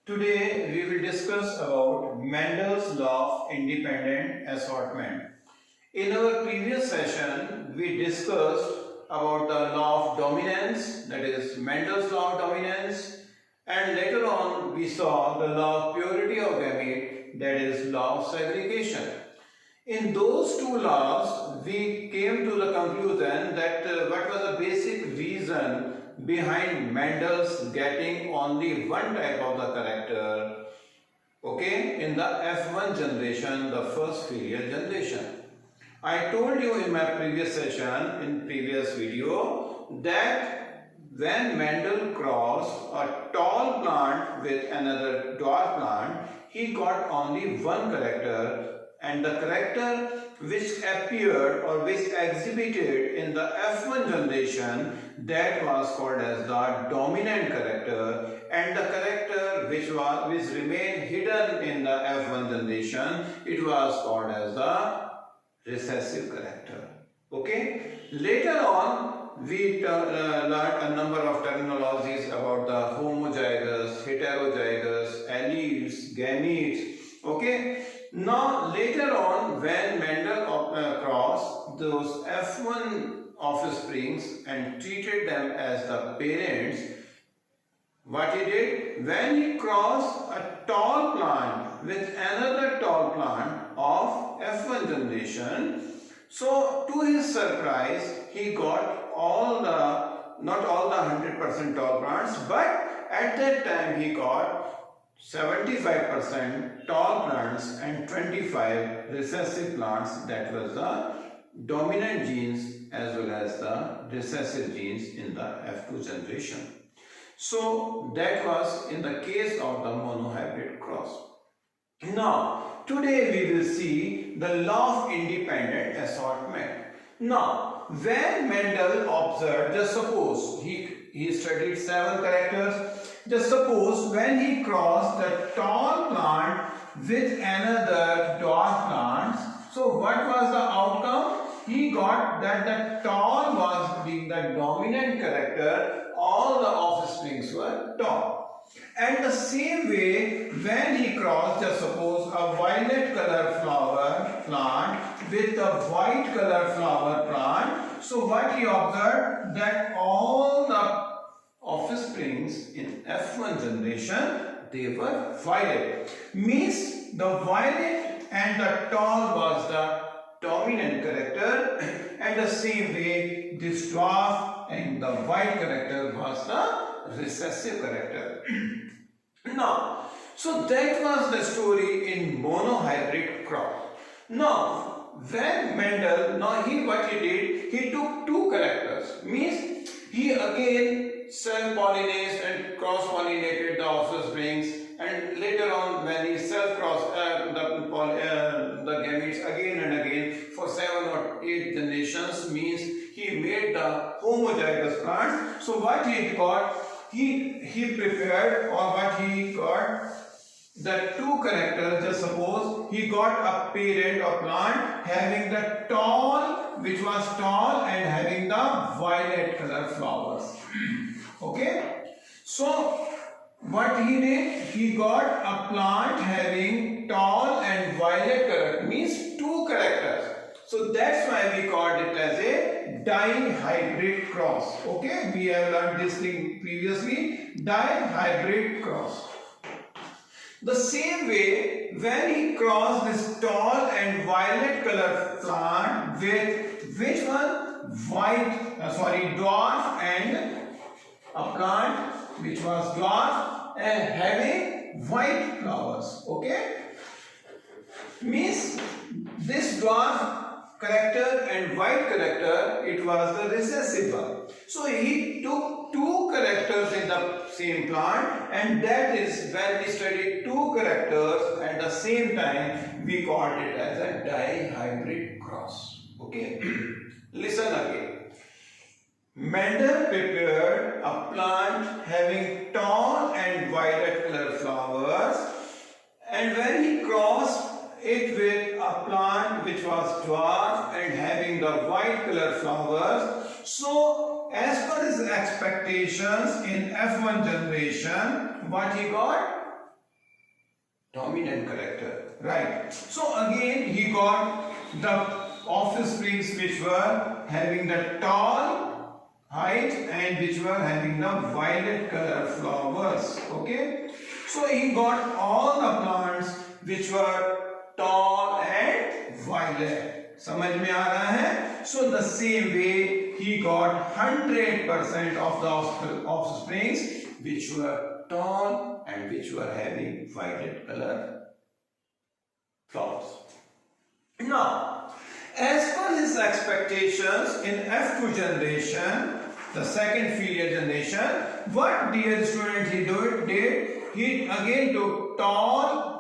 Today we will discuss about Mendel's law of independent assortment. In our previous session we discussed about the law of dominance, that is Mendel's law of dominance, and later on we saw the law of purity of gamete, that is law of segregation. In those two laws we came to the conclusion that what was the basic reason behind Mendel's getting only one type of the character, okay, in the F1 generation, the first filial generation. I told you in my previous session, in previous video, that when Mendel crossed a tall plant with another dwarf plant, he got only one character, and the character which appeared or which exhibited in the F1 generation, that was called as the dominant character, and the character which remained hidden in the F1 generation, it was called as the recessive character. Okay, later on we learned a number of terminologies about the homozygous, heterozygous, alleles, gametes. Okay, now later on when Mendel crossed those F1 offsprings and treated them as the parents, what he did, when he crossed a tall plant with another tall plant of F1 generation, so to his surprise he got not all the 100% tall plants, but at that time he got 75% tall plants and 25 recessive plants. That was the dominant genes as well as the recessive genes in the F2 generation. So that was in the case of the monohybrid cross. Now today we will see the law of independent assortment. Now when Mendel observed, just suppose he studied 7 characters. Just suppose when he crossed the tall plant with another dwarf plant, so what was the outcome? He got that the tall was being the dominant character, all the offsprings were tall. And the same way when he crossed, just suppose a violet color flower plant with a white color flower plant, so what he observed, that all the offsprings in F1 generation, they were violet. Means the violet and the tall was the dominant character, and the same way this dwarf and the white character was the recessive character. Now, so that was the story in monohybrid cross. Now, when Mendel, what he did, he took 2 characters. Means he again self-pollinated and cross-pollinated the offsprings, and later on when he self-crossed the gametes again and again for 7 or 8 generations, means he made the homozygous plants. So what he got, he prepared, or what he got, the 2 characters. Just suppose he got a parent or plant having the tall, which was tall and having the violet color flowers. Okay, so what he did, he got a plant having tall and violet color, means 2 characters. So that's why we called it as a dihybrid cross. Okay, we have learned this thing previously, dihybrid cross. The same way when he crossed this tall and violet color plant with which one? Dwarf, and a plant which was dwarf and having white flowers. Okay, means this dwarf character and white character, it was the recessive one. So he took 2 characters in the same plant, and that is when we studied 2 characters at the same time, we called it as a dihybrid cross. Okay, listen again. Mendel prepared a plant having tall and violet color flowers, and when he crossed it with a plant which was dwarf and having the white color flowers, so as per his expectations in F1 generation, what he got? dominant character, right? So again he got the offsprings which were having the tall height and which were having the violet color flowers. Okay, so he got all the plants which were tall and violet. समझ में आ रहा है? So the same way he got 100% of the offsprings which were tall and which were having violet color flowers. Now, as per his expectations in F2 generation, the second filial generation, what dear student he did? He again took tall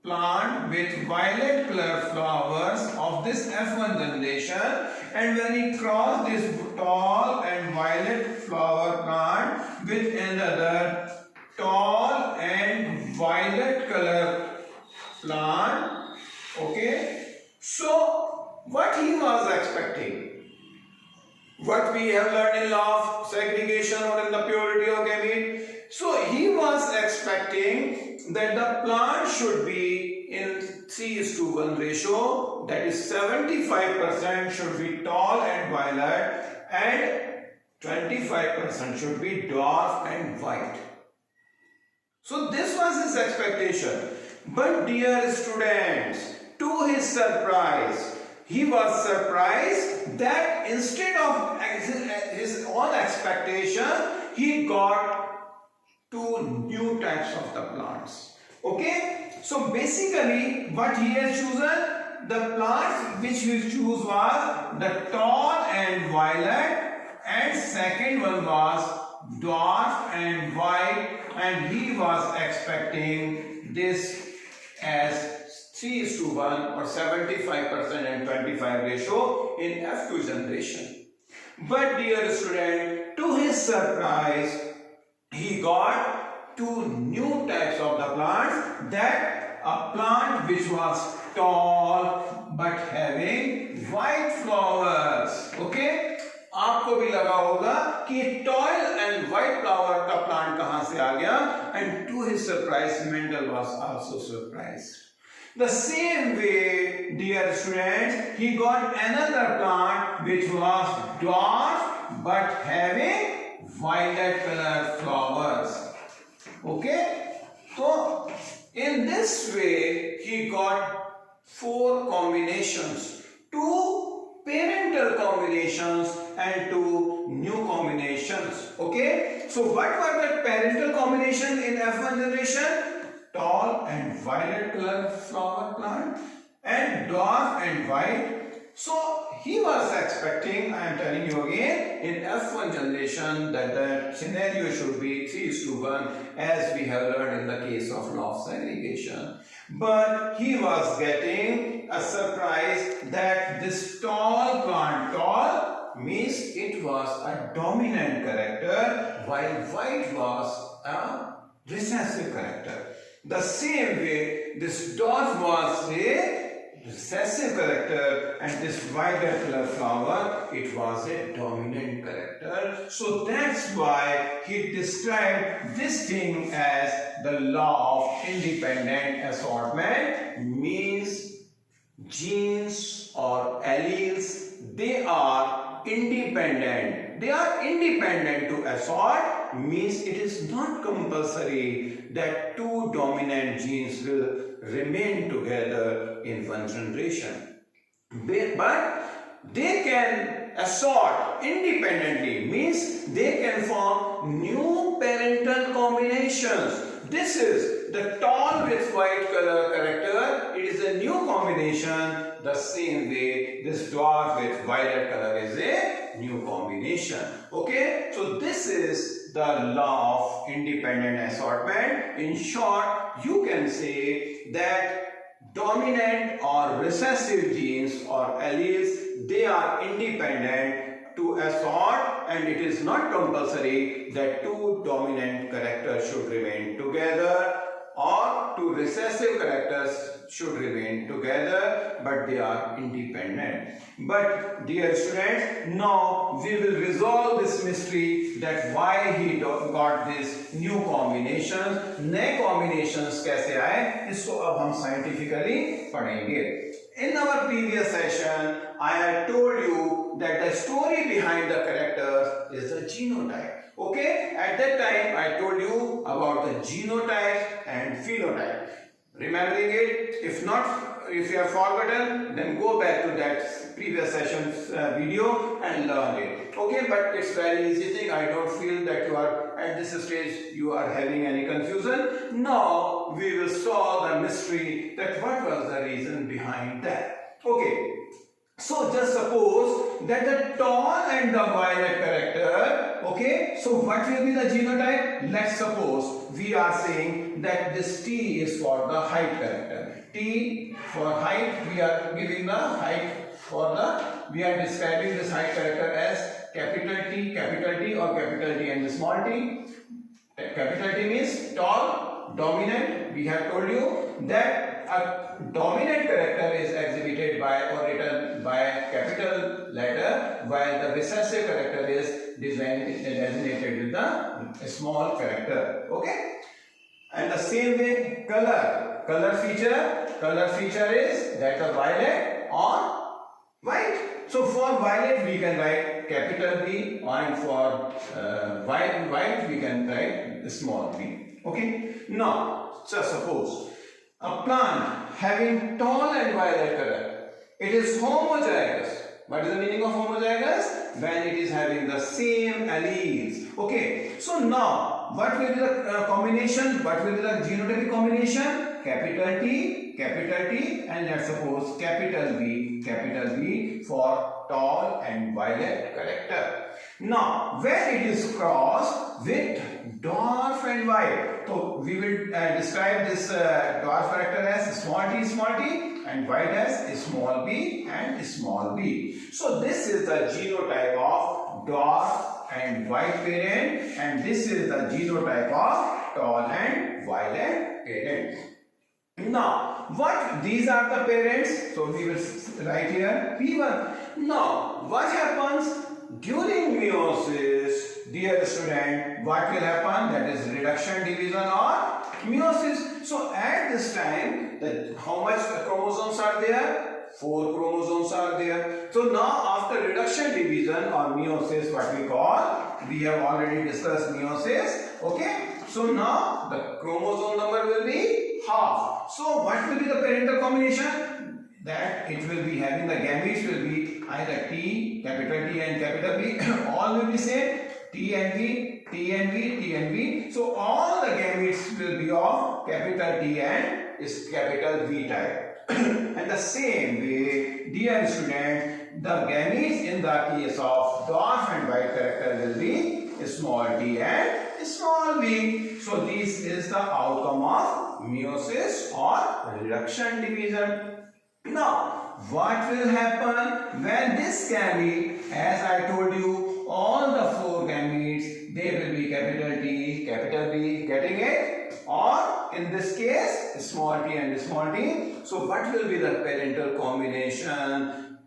plant with violet color flowers of this F1 generation, and when he crossed this tall and violet flower plant with another tall and violet color plant, okay, so what he was expecting, what we have learned in law of segregation or in the purity of gamete, so he was expecting that the plant should be in 3:1 ratio, that is 75% should be tall and violet and 25% should be dwarf and white. So this was his expectation. But dear students, to his surprise, he was surprised that instead of his own expectation, he got two new types of the plants. Okay, so basically what he has chosen, the plants which he chose was the tall and violet, and second one was dwarf and white, and he was expecting this as 3:1 or 75% and 25 ratio in F2 generation. But dear student, to his surprise, he got two new types of the plants, that a plant which was tall but having white flowers. Okay, आपको भी लगा होगा कि tall and white flower का plant कहां से आ गया, and to his surprise Mendel was also surprised. The same way, dear students, he got another plant which was dwarf but having violet color flowers. Okay, so in this way he got four combinations, two parental combinations and two new combinations. Okay, so what were the parental combinations in F1 generation? Tall and violet color flower plant and dwarf and white. So he was expecting, I am telling you again, in F1 generation that the scenario should be 3:1 as we have learned in the case of law of segregation. But he was getting a surprise that this tall plant, tall means it was a dominant character while white was a recessive character. The same way this dwarf was a recessive character and this violet color flower, it was a dominant character. So that's why he described this thing as the law of independent assortment, means genes or alleles, they are independent. They are independent to assort, means it is not compulsory that two dominant genes will remain together in one generation. But they can assort independently, means they can form new parental combinations. This is the tall with white color character, it is a new combination. The same way this dwarf with violet color is a new combination. Okay, so this is the law of independent assortment. In short, you can say that dominant or recessive genes or alleles, they are independent to assort, and it is not compulsory that two dominant characters should remain together or to recessive characters should remain together, but they are independent. But dear students, now we will resolve this mystery that why he got this new combinations. नए combinations कैसे आए, इसको अब हम scientifically पढ़ेंगे. In our previous session, I had told you that the story behind the characters is the genotype. Okay, at that time I told you about the genotype and phenotype. Remembering it? If not, if you have forgotten, then go back to that previous session's video and learn it. Okay, but it's very easy thing. I don't feel that you are at this stage you are having any confusion. Now we will solve the mystery that what was the reason behind that. Okay. So just suppose that the tall and the violet character, okay, so what will be the genotype? Let's suppose we are saying that this T is for the height character. T for height, we are giving the height for the, we are describing this height character as capital T or capital T and small t. Capital T means tall, dominant. We have told you that a dominant character is exhibited by or written by a capital letter, while the recessive character is designated with the small character. Okay, and the same way color feature is that of violet or white. So for violet we can write capital V, and for white we can write small v. Okay, now just suppose a plant having tall and violet color, it is homozygous. What is the meaning of homozygous? When it is having the same alleles. Okay, so now what will be the combination? What will be the genotypic combination? Capital T, and let's suppose capital V for tall and violet character. Now, when it is crossed with dwarf and white, so we will describe this dwarf character as small t, and white as small b and small b. So this is the genotype of dwarf and white parent, and this is the genotype of tall and violet parent. Now, what these are the parents, so we will write here P1. Now, what happens during meiosis, dear student? What will happen? That is reduction, division or meiosis. So at this time, how much chromosomes are there? 4 chromosomes are there. So now after reduction, division or meiosis, what we call, we have already discussed meiosis. Okay. So now the chromosome number will be half. So what will be the parental combination? That it will be having the gametes will be either T, capital T and capital V. All will be same. T and V. So all the gametes will be of capital T and is capital V type. And the same way, dear student, the gametes in the case of dwarf and white character will be small t and small v. So this is the outcome of meiosis or reduction division. Now, what will happen when this gamete, as I told you, all the 4 gametes, they will be capital T, capital V, getting it? Or in this case, small t and small t. So what will be the parental combination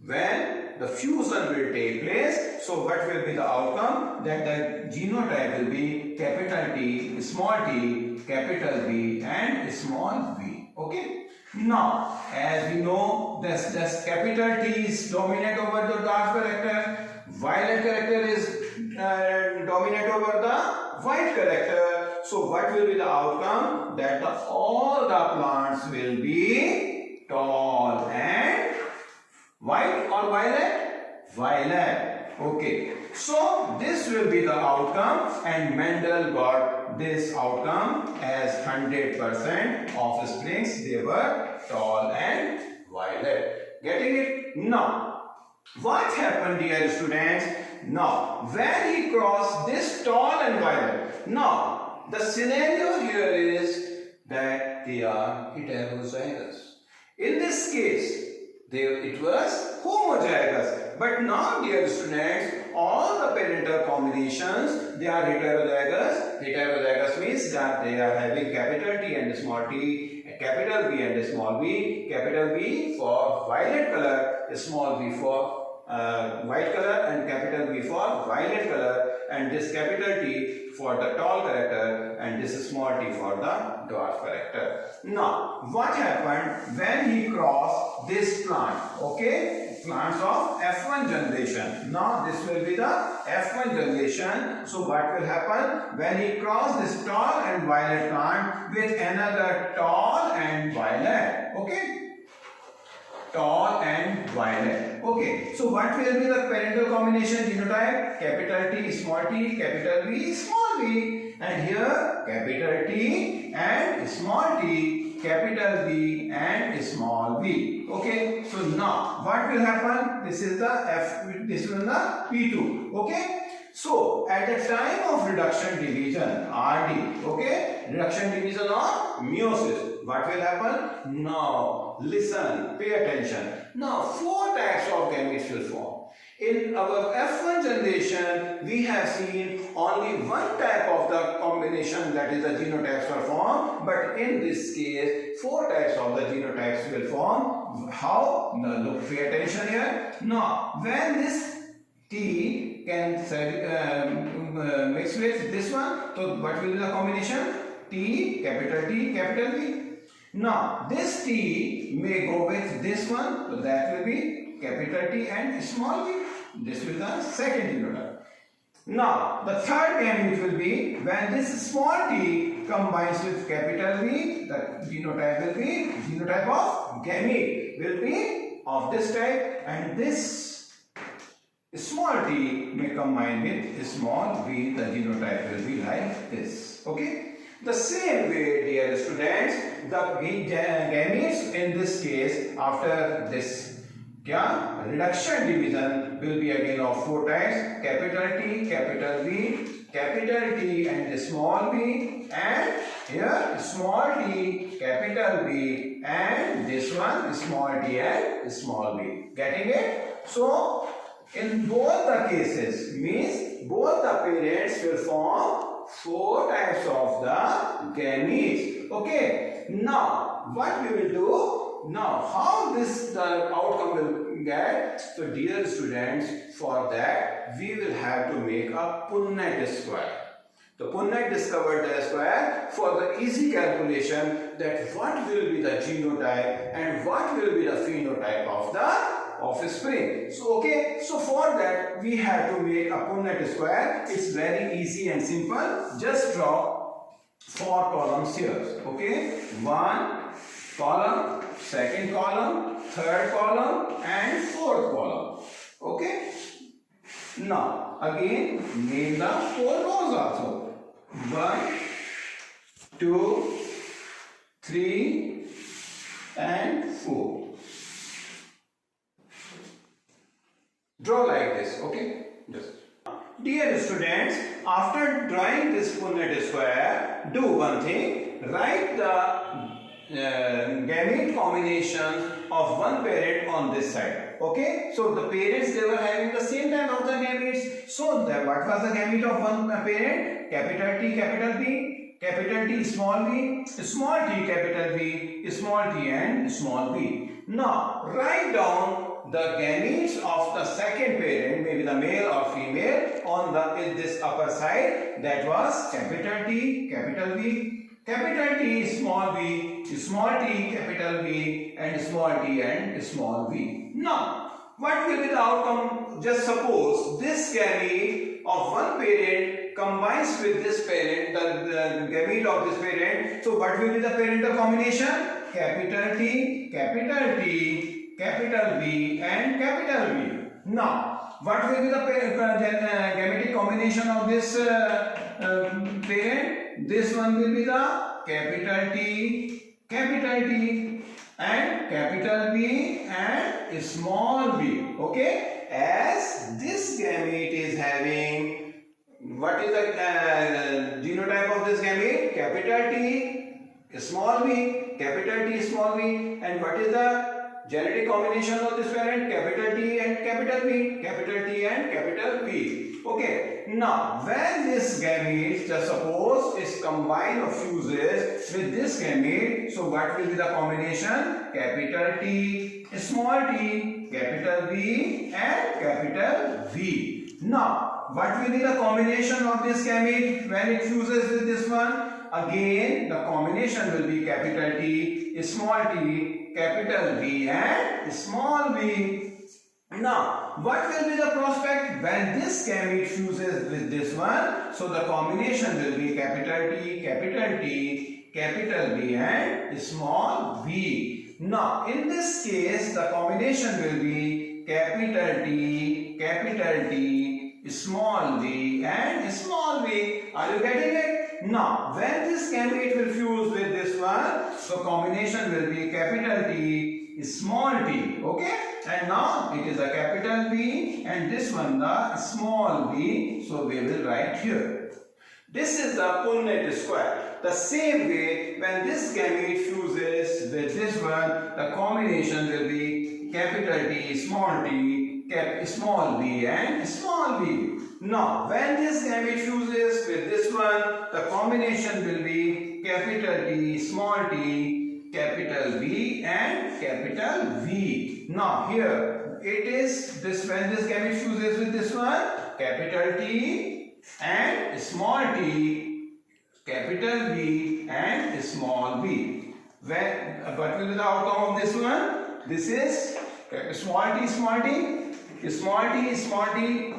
when the fusion will take place? So what will be the outcome? That the genotype will be capital T, capital V and small v. Okay. Now, as we know, this capital T is dominant over the dwarf character, violet character is dominant over the white character. So what will be the outcome? That all the plants will be tall and white or violet? Violet. Okay. So this will be the outcome, and Mendel got this outcome as 100% of springs they were tall and violet. Getting it? Now, what happened, dear students? Now, when he crossed this tall and violet, now the scenario here is that they are heterozygous. In this case, it was homozygous. But now, dear students, all the parental combinations, they are heterozygous. Heterozygous means that they are having capital T and small t, capital V and small v, capital V for violet color, small v for white color, and capital V for violet color, and this capital T for the tall character and this small t for the dwarf character. Now, what happened when he crossed this plant? Okay, plants of F1 generation. Now, this will be the F1 generation. So, what will happen when he crossed this tall and violet plant with another tall and violet? Okay. Tall and violet. Okay, so what will be the parental combination genotype? Capital T, small t, capital V, small v. And here, capital T and small t, capital V and small v. Okay, so now what will happen? This is the F, this is the P2. Okay. So, at the time of reduction division, RD, okay, reduction division or meiosis, what will happen? Now, listen, pay attention. Now, 4 types of gametes will form. In our F1 generation, we have seen only one type of the combination, that is the genotypes will form, but in this case, 4 types of the genotypes will form. How? Now, look, pay attention here. Now, when this T can mix with this one, so what will be the combination? T, capital V. Now, this T may go with this one, so that will be capital T and small v. This will be the second genotype. Now, the third gamete will be when this small t combines with capital V, the genotype will be, genotype of gamete will be of this type, and this small t may combine with small v, the genotype will be like this. Okay. The same way, dear students, the gametes in this case after this reduction division will be again of 4 types: capital T, capital V, capital T and small v, and here small t, capital V, and this one small t and small v. Getting it? So, in both the cases, means both the parents will form 4 types of the gametes. Okay. Now, what we will do? Now, how the outcome will get? So, dear students, for that we will have to make a Punnett square. The Punnett discovered the square for the easy calculation that what will be the genotype and what will be the phenotype of the offspring. So, okay, so for that we have to make a Punnett square. It's very easy and simple. Just draw 4 columns here. Okay, 1 column, second column, third column, and 4th column. Okay. Now, again, make the 4 rows also. 1, 2, 3, and 4. Draw like this, okay? Just. Dear students, after drawing this Punnett square, do one thing. Write the gamete combination of one parent on this side. Okay? So the parents, they were having the same type of the gametes. So what was the gamete of one parent? Capital T, capital V, capital T, small v, small t, capital V, small t and small v. Now, write down the gametes of the second parent, maybe the male or female, on the this upper side. That was capital T, capital V, capital T, small t, capital V, and small t and small v. Now, what will be the outcome? Just suppose this gamete of one parent combines with this parent, the gamete of this parent. So, what will be the parental combination? Capital T, capital T, capital V, and capital V. Now, what will be the gametic combination of this parent? This one will be the capital T, and capital V and small v. Okay, as this gamete is having, what is the genotype of this gamete? Capital T, small v, capital T, small v, and what is the genetic combination of this parent, capital T and capital V, capital T and capital V. Okay, now when this gamete, just suppose, is combined or fuses with this gamete, so what will be the combination? Capital T, small t, capital V and capital V. Now, what will be the combination of this gamete when it fuses with this one? Again, the combination will be capital T, small t, capital V and small v. Now, what will be the prospect when this gamete fuses with this one? So, the combination will be capital T, capital V and small v. Now, in this case, the combination will be capital T, small v and small v. Are you getting it? Now, when this gamete will fuse with this one, so combination will be capital T, small t, okay? And now it is a capital V and this one the small v, so we will write here. This is the Punnett square. The same way, when this gamete fuses with this one, the combination will be capital T, small v and small v. Now, when this gamete fuses with this one, the combination will be capital T, small t, capital V and capital V. Now, here it is this when this gamete fuses with this one, capital T and small t, capital V and small v. What will be the outcome of this one? This is small t,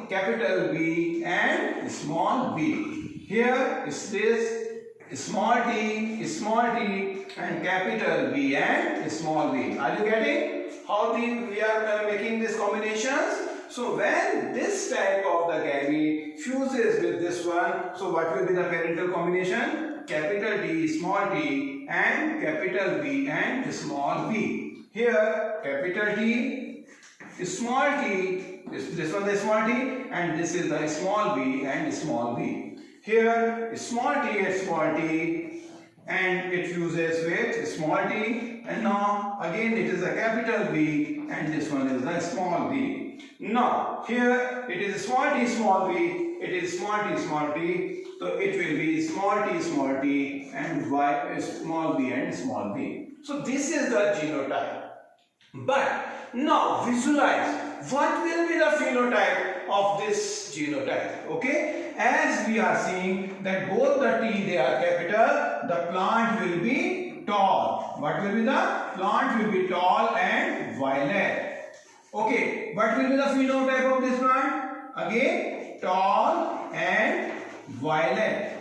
capital V and small v. Here is this small t and capital V and small v. Are you getting how we are making these combinations? So when this type of the gamete fuses with this one, so what will be the parental combination? Capital T, small t and capital V and small v. Here capital T, small t, this one the small t and this is the small v and small v. Here small t and it fuses with small t and now again it is a capital V and this one is the small v. Now here it is small v, it is small t, so it will be small t and y small v and small v. So this is the genotype. But now visualize what will be the phenotype of this genotype. Okay, as we are seeing that both the T they are capital, the plant will be tall. What will be the plant will be tall and violet. Okay, what will be the phenotype of this plant? Again tall and violet.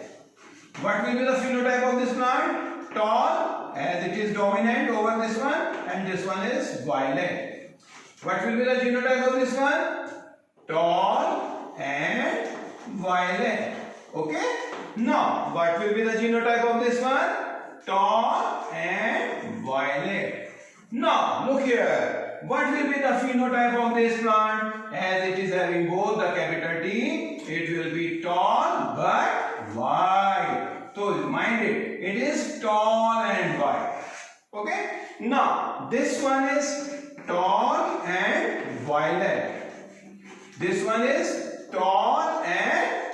What will be the phenotype of this plant? Tall, as it is dominant over this one, and this one is violet. What will be the genotype of this one? Tall and violet. Okay. Now, what will be the genotype of this one? Tall and violet. Now, look here. What will be the phenotype of this plant? As it is having both the capital T, it will be tall but white. So, mind it, it is tall and white. Okay. Now, this one is tall and violet. This one is tall and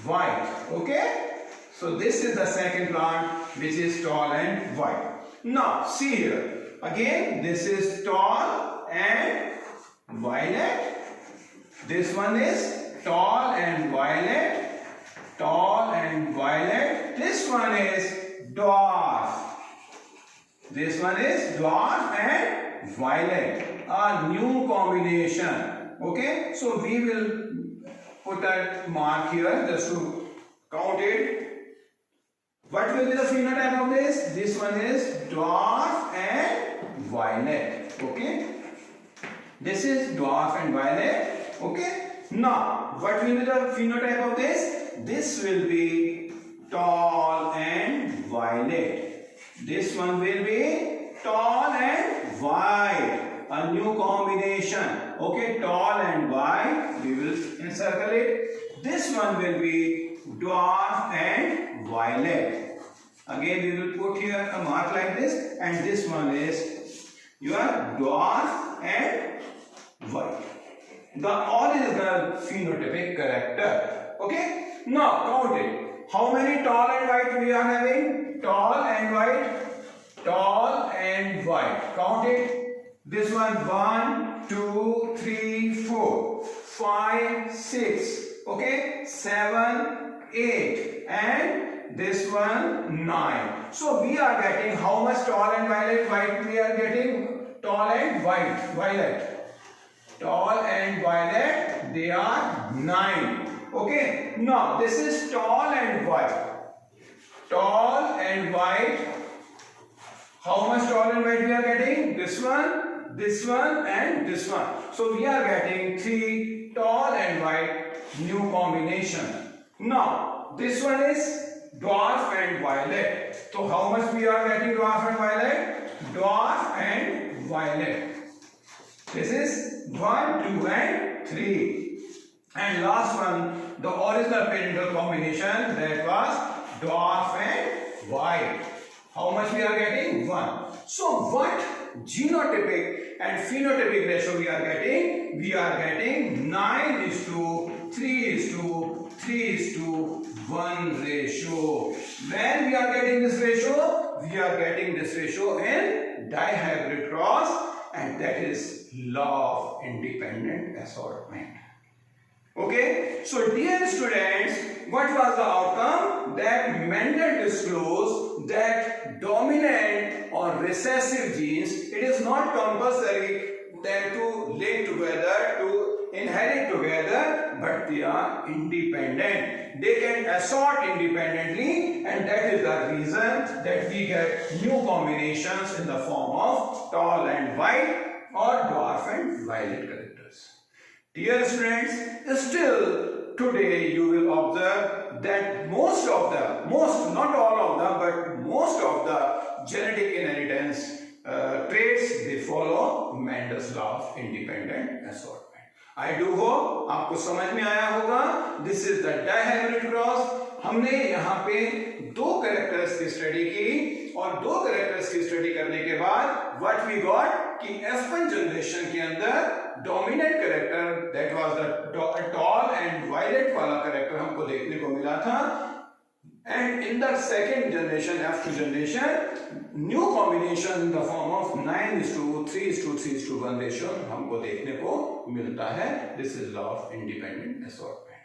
white. Okay. So, this is the second plant which is tall and white. Now, see here. Again, this is tall and violet. This one is tall and violet. Tall and violet. This one is dwarf. This one is dwarf and violet. A new combination. Okay. So we will put a mark here just to count it. What will be the phenotype of this? This one is dwarf and violet. Okay. This is dwarf and violet. Okay. Now, what will be the phenotype of this? This will be tall and violet. This one will be tall and white. A new combination. Okay, tall and white. We will encircle it. This one will be dwarf and violet. Again, we will put here a mark like this, and this one is your dwarf and white. The original phenotypic character. Okay. Now count it. How many tall and white we are having? Tall and white. Tall and white. Count it. This one 1, 2, 3, 4, 5, 6. Okay. 7, 8, and this one 9. So we are getting how much tall and violet? White we are getting tall and white. Violet. Tall and violet, they are 9. Okay. Now this is tall and white. Tall and white. How much tall and white we are getting? This one, and this one. So we are getting 3 tall and white new combination. Now this one is dwarf and violet. So how much we are getting dwarf and violet? Dwarf and violet. This is 1, 2 and 3. And last one, the original parental combination, that was dwarf and white. How much we are getting? 1. So what genotypic and phenotypic ratio we are getting? We are getting 9:3:3:1 ratio. When we are getting this ratio? We are getting this ratio in dihybrid cross, and that is law of independent assortment. Okay, so dear students, what was the outcome? That Mendel disclosed that dominant or recessive genes, it is not compulsory them to link together, to inherit together, but they are independent. They can assort independently, and that is the reason that we get new combinations in the form of tall and white or dwarf and violet characters. Dear students, still today you will observe that most, not all of them, but most of the genetic inheritance traits, they follow Mendel's law of independent assortment. I do hope आपको समझ में आया होगा. This is the dihybrid cross. हमने यहाँ पे 2 characters की study की, और 2 कैरेक्टर्स की स्टडी करने के बाद what we got कि F1 जनरेशन के अंदर dominant character, that was the tall and violet वाला कैरेक्टर हमको देखने को मिला था, and in the second generation F2 generation new combination in the form of 9:3:3:1 ratio हमको देखने को मिलता है. This is law of independent assortment.